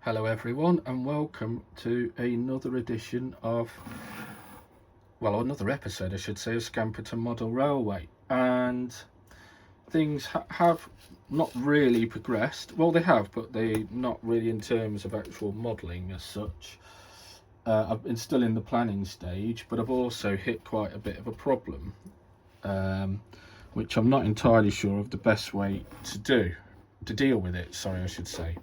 Hello everyone, and welcome to another edition of, another episode I should say, of Scamperton Model Railway. And things have not really progressed. Well, they have, but they not really in terms of actual modelling as such. I've been still in the planning stage, but I've also hit quite a bit of a problem, which I'm not entirely sure of the best way to deal with it, sorry I should say.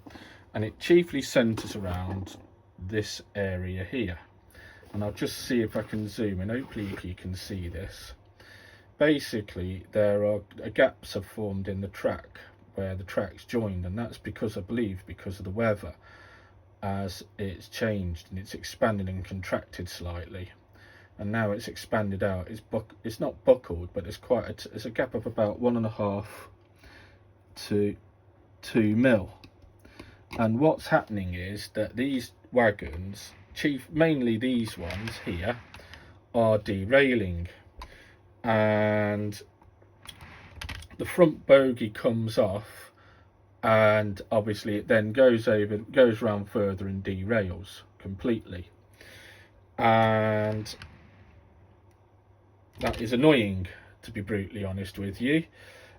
And it chiefly centres around this area here, and I'll just see if I can zoom in. Hopefully you can see this. Basically there are gaps have formed in the track where the tracks joined, and that's because I believe because of the weather, as it's changed and it's expanded and contracted slightly, and now it's expanded out. It's not buckled, but it's a gap of about 1.5 to 2 mil. And what's happening is that these wagons, mainly these ones here, are derailing, and the front bogie comes off, and obviously it then goes round further and derails completely, and that is annoying, to be brutally honest with you.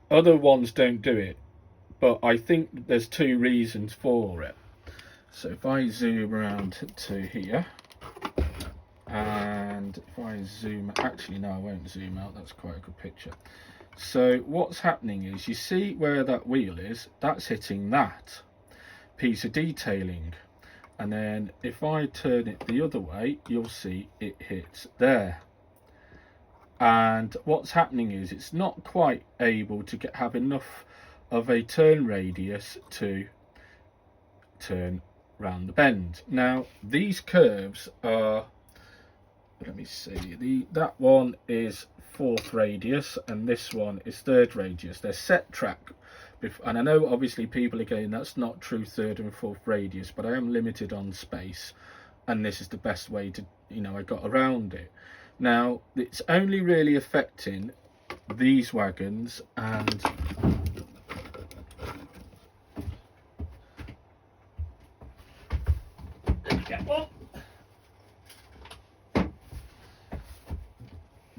Other ones don't do it, but I think there's two reasons for it. So if I zoom around to here, and if I zoom, actually no, I won't zoom out, that's quite a good picture. So what's happening is, you see where that wheel is, that's hitting that piece of detailing, and then if I turn it the other way, you'll see it hits there. And what's happening is it's not quite able to have enough of a turn radius to turn round the bend. Now these curves are, let me see, that one is 4th radius and this one is 3rd radius. They're set track, and I know obviously people are going, that's not true 3rd and 4th radius, but I am limited on space, and this is the best way to, I got around it. Now it's only really affecting these wagons and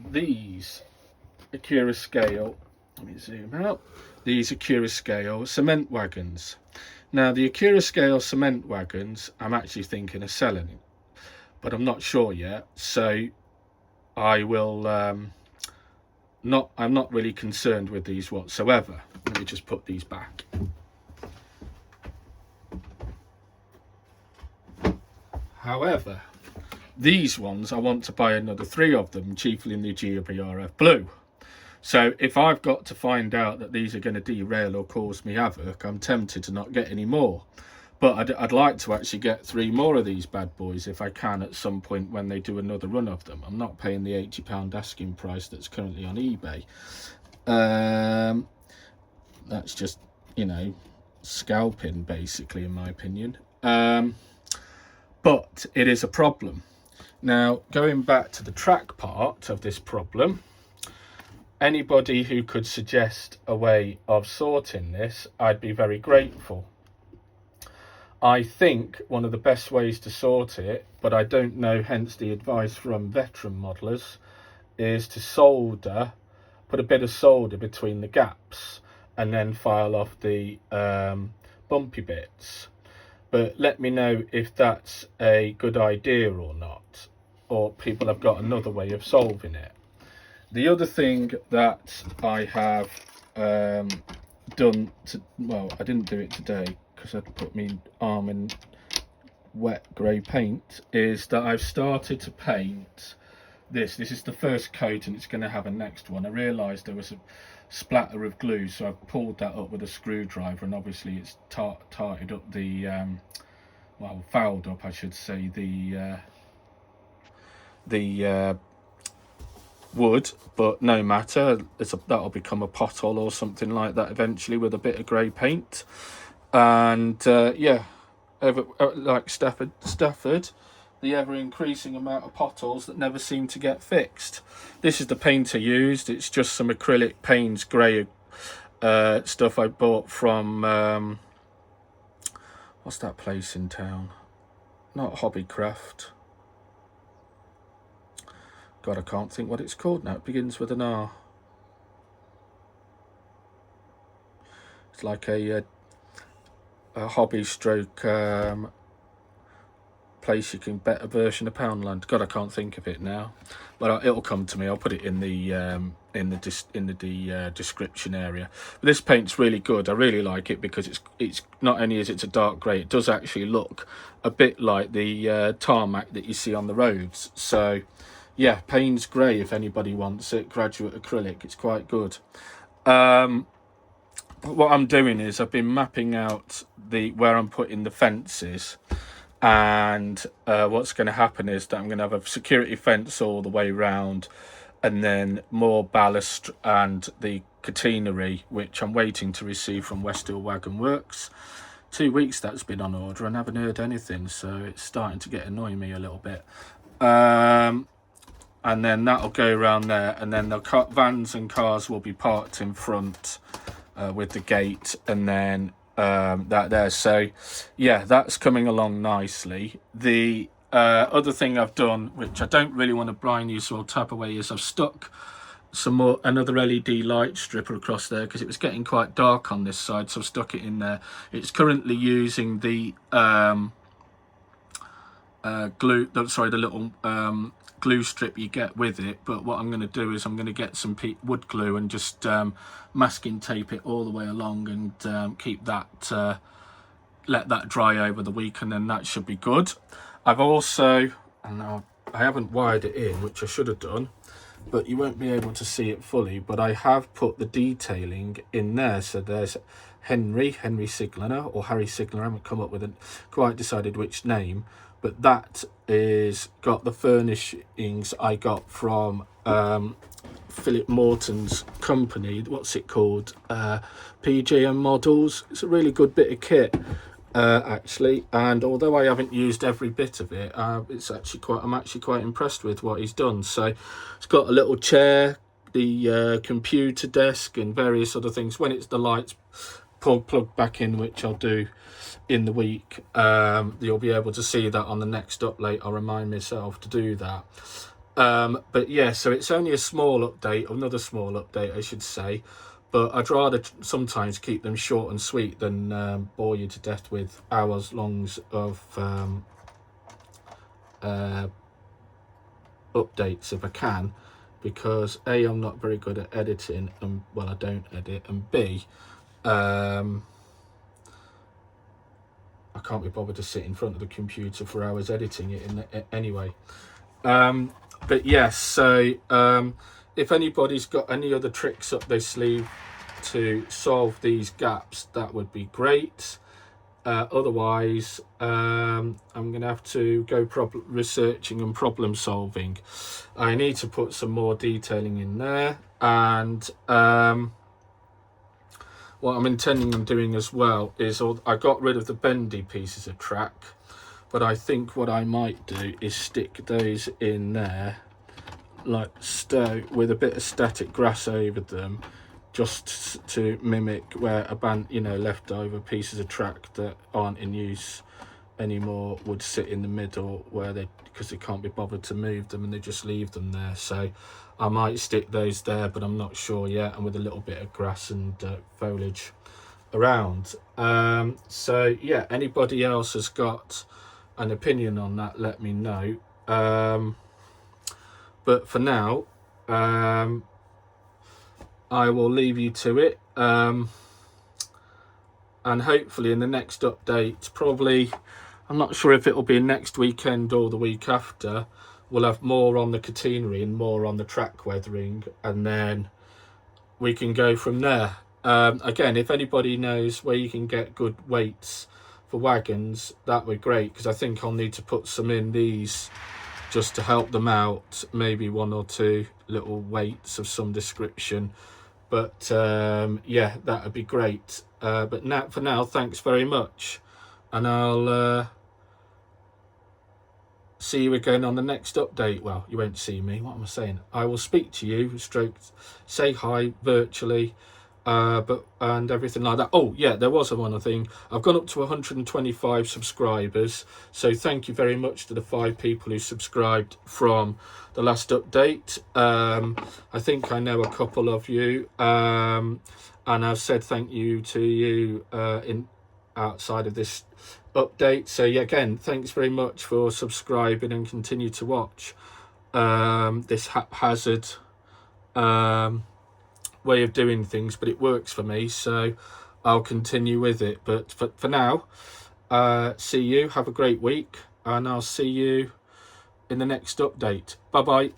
these Acura scale, let me zoom out, these Acura scale cement wagons. Now the Acura scale cement wagons I'm actually thinking of selling, but I'm not sure yet, so I will I'm not really concerned with these whatsoever. Let me just put these back. However, these ones I want to buy another 3 of them, chiefly in the GWRF blue. So if I've got to find out that these are going to derail or cause me havoc, I'm tempted to not get any more. But I'd like to actually get 3 more of these bad boys if I can at some point when they do another run of them. I'm not paying the £80 asking price that's currently on eBay. That's just, scalping basically, in my opinion. But it is a problem. Now, going back to the track part of this problem, anybody who could suggest a way of sorting this, I'd be very grateful. I think one of the best ways to sort it, but I don't know, hence the advice from veteran modelers, is to put a bit of solder between the gaps and then file off the bumpy bits. But let me know if that's a good idea or not, or people have got another way of solving it. The other thing that I have done, I didn't do it today because I'd put my arm in wet grey paint, is that I've started to paint this. This is the first coat and it's going to have a next one. I realised there was a splatter of glue, so I've pulled that up with a screwdriver, and obviously it's tarted up the fouled up, I should say, the wood, but no matter, that'll become a pothole or something like that eventually with a bit of grey paint. And like Stafford, the ever-increasing amount of potholes that never seem to get fixed. This is the paint I used. It's just some acrylic Paynes Grey stuff I bought from What's that place in town? Not Hobbycraft. God, I can't think what it's called now. It begins with an R. It's like a hobby stroke place you can bet a version of Poundland. God, I can't think of it now, but it'll come to me. I'll put it in the description area. But this paint's really good. I really like it because it's not only is it a dark grey, it does actually look a bit like the tarmac that you see on the roads. So yeah, Paynes Grey, if anybody wants it, graduate acrylic, it's quite good. What I'm doing is I've been mapping out where I'm putting the fences, and what's going to happen is that I'm going to have a security fence all the way round, and then more ballast and the catenary, which I'm waiting to receive from Westhill Wagon Works. 2 weeks that's been on order and I haven't heard anything, so it's starting to annoy me a little bit. And then that'll go around there, and then the vans and cars will be parked in front with the gate, and then that there. So yeah, that's coming along nicely. The other thing I've done, which I don't really want to blind you, so I'll tap away, is I've stuck another LED light stripper across there because it was getting quite dark on this side, so I've stuck it in there. It's currently using the the little glue strip you get with it, but what I'm going to do is I'm going to get some wood glue and just masking tape it all the way along, and keep that let that dry over the week, and then that should be good. I've also, and now I haven't wired it in, which I should have done, but you won't be able to see it fully, but I have put the detailing in there. So there's Henry Sigler, or Harry Sigler, I haven't come up with it, quite decided which name, but that is got the furnishings I got from Philip Morton's company. What's it called? PGM Models. It's a really good bit of kit, actually, and although I haven't used every bit of it, I'm actually quite impressed with what he's done. So it's got a little chair, the computer desk, and various other things. When it's the lights plugged back in, which I'll do in the week, you'll be able to see that on the next update. I'll remind myself to do that. But yeah, so it's only a small update, another small update I should say, but I'd rather sometimes keep them short and sweet than bore you to death with hours longs of updates if I can, because A, I'm not very good at editing, and well, I don't edit, and B, I can't be bothered to sit in front of the computer for hours editing it anyway. But yes, so if anybody's got any other tricks up their sleeve to solve these gaps, that would be great. Otherwise, I'm going to have to go researching and problem solving. I need to put some more detailing in there, and what I'm intending on doing as well is I got rid of the bendy pieces of track, but I think what I might do is stick those in there like so, with a bit of static grass over them, just to mimic where a band, leftover pieces of track that aren't in use anymore would sit in the middle, because they can't be bothered to move them and they just leave them there. So I might stick those there, but I'm not sure yet, and with a little bit of grass and foliage around. So yeah, anybody else has got an opinion on that, let me know. But for now, I will leave you to it, and hopefully in the next update, probably, I'm not sure if it'll be next weekend or the week after, we'll have more on the catenary and more on the track weathering, and then we can go from there. Again, if anybody knows where you can get good weights for wagons, that would be great, because I think I'll need to put some in these just to help them out, maybe one or two little weights of some description. But yeah, that would be great. But for now, thanks very much, and I'll see you again on the next update. Well, you won't see me, what am I saying? I will speak to you, say hi virtually and everything like that. Oh yeah, there was one other thing. I've gone up to 125 subscribers, so thank you very much to the 5 people who subscribed from the last update. I think I know a couple of you, and I've said thank you to you in outside of this update. So yeah, again, thanks very much for subscribing and continue to watch this haphazard way of doing things, but it works for me, so I'll continue with it. But for now, see you, have a great week, and I'll see you in the next update. Bye bye.